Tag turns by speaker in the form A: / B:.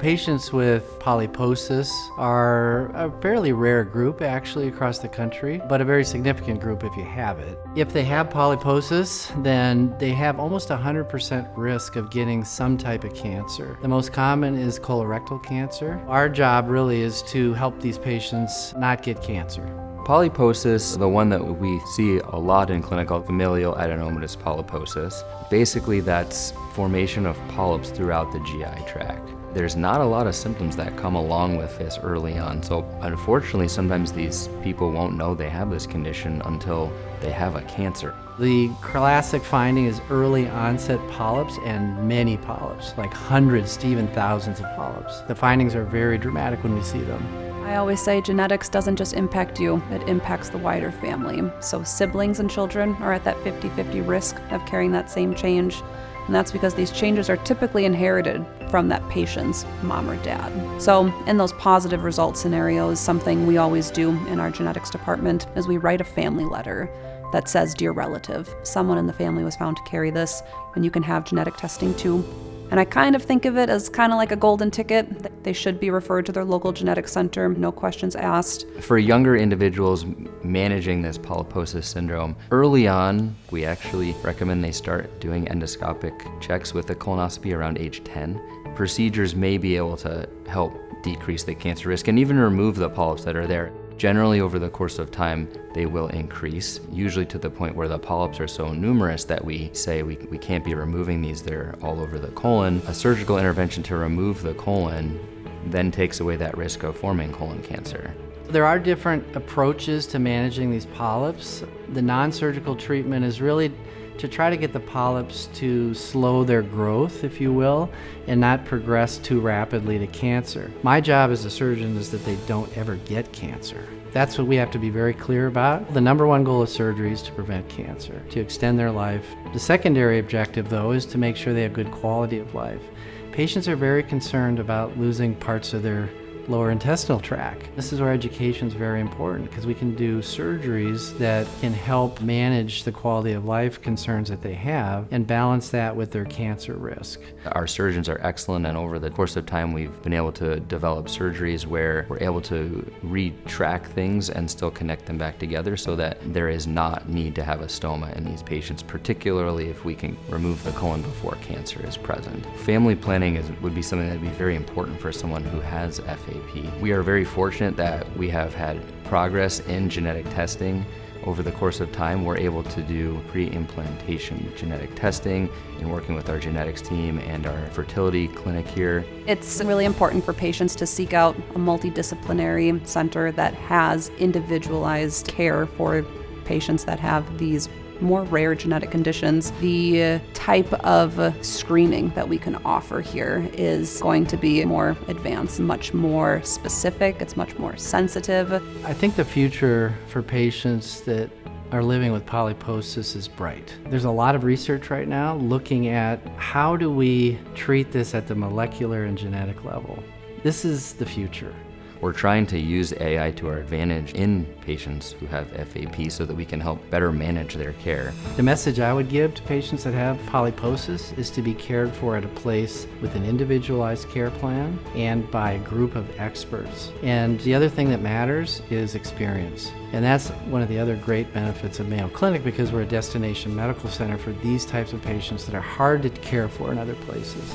A: Patients with polyposis are a fairly rare group actually across the country, but a very significant group if you have it. If they have polyposis, then they have almost 100% risk of getting some type of cancer. The most common is colorectal cancer. Our job really is to help these patients not get cancer.
B: Polyposis, the one that we see a lot in clinical, familial adenomatous polyposis. Basically, that's formation of polyps throughout the GI tract. There's not a lot of symptoms that come along with this early on, so unfortunately sometimes these people won't know they have this condition until they have a cancer.
A: The classic finding is early onset polyps and many polyps, like hundreds to even thousands of polyps. The findings are very dramatic when we see them.
C: I always say genetics doesn't just impact you, it impacts the wider family. So siblings and children are at that 50-50 risk of carrying that same change. And that's because these changes are typically inherited from that patient's mom or dad. So in those positive result scenarios, something we always do in our genetics department is we write a family letter that says, "Dear relative, someone in the family was found to carry this, and you can have genetic testing too." And I kind of think of it as kind of like a golden ticket. They should be referred to their local genetic center, no questions asked.
B: For younger individuals managing this polyposis syndrome, early on, we actually recommend they start doing endoscopic checks with a colonoscopy around age 10. Procedures may be able to help decrease the cancer risk and even remove the polyps that are there. Generally, over the course of time, they will increase, usually to the point where the polyps are so numerous that we say we can't be removing these, they're all over the colon. A surgical intervention to remove the colon then takes away that risk of forming colon cancer.
A: There are different approaches to managing these polyps. The non-surgical treatment is really to try to get the polyps to slow their growth, if you will, and not progress too rapidly to cancer. My job as a surgeon is that they don't ever get cancer. That's what we have to be very clear about. The number one goal of surgery is to prevent cancer, to extend their life. The secondary objective, though, is to make sure they have good quality of life. Patients are very concerned about losing parts of their lower intestinal tract. This is where education is very important because we can do surgeries that can help manage the quality of life concerns that they have and balance that with their cancer risk.
B: Our surgeons are excellent, and over the course of time we've been able to develop surgeries where we're able to retrack things and still connect them back together so that there is not need to have a stoma in these patients, particularly if we can remove the colon before cancer is present. Family planning would be something that would be very important for someone who has FAP. We are very fortunate that we have had progress in genetic testing. Over the course of time, we're able to do pre-implantation genetic testing in working with our genetics team and our fertility clinic here.
C: It's really important for patients to seek out a multidisciplinary center that has individualized care for patients that have these more rare genetic conditions. The type of screening that we can offer here is going to be more advanced, much more specific, it's much more sensitive.
A: I think the future for patients that are living with polyposis is bright. There's a lot of research right now looking at how do we treat this at the molecular and genetic level. This is the future.
B: We're trying to use AI to our advantage in patients who have FAP so that we can help better manage their care.
A: The message I would give to patients that have polyposis is to be cared for at a place with an individualized care plan and by a group of experts. And the other thing that matters is experience. And that's one of the other great benefits of Mayo Clinic because we're a destination medical center for these types of patients that are hard to care for in other places.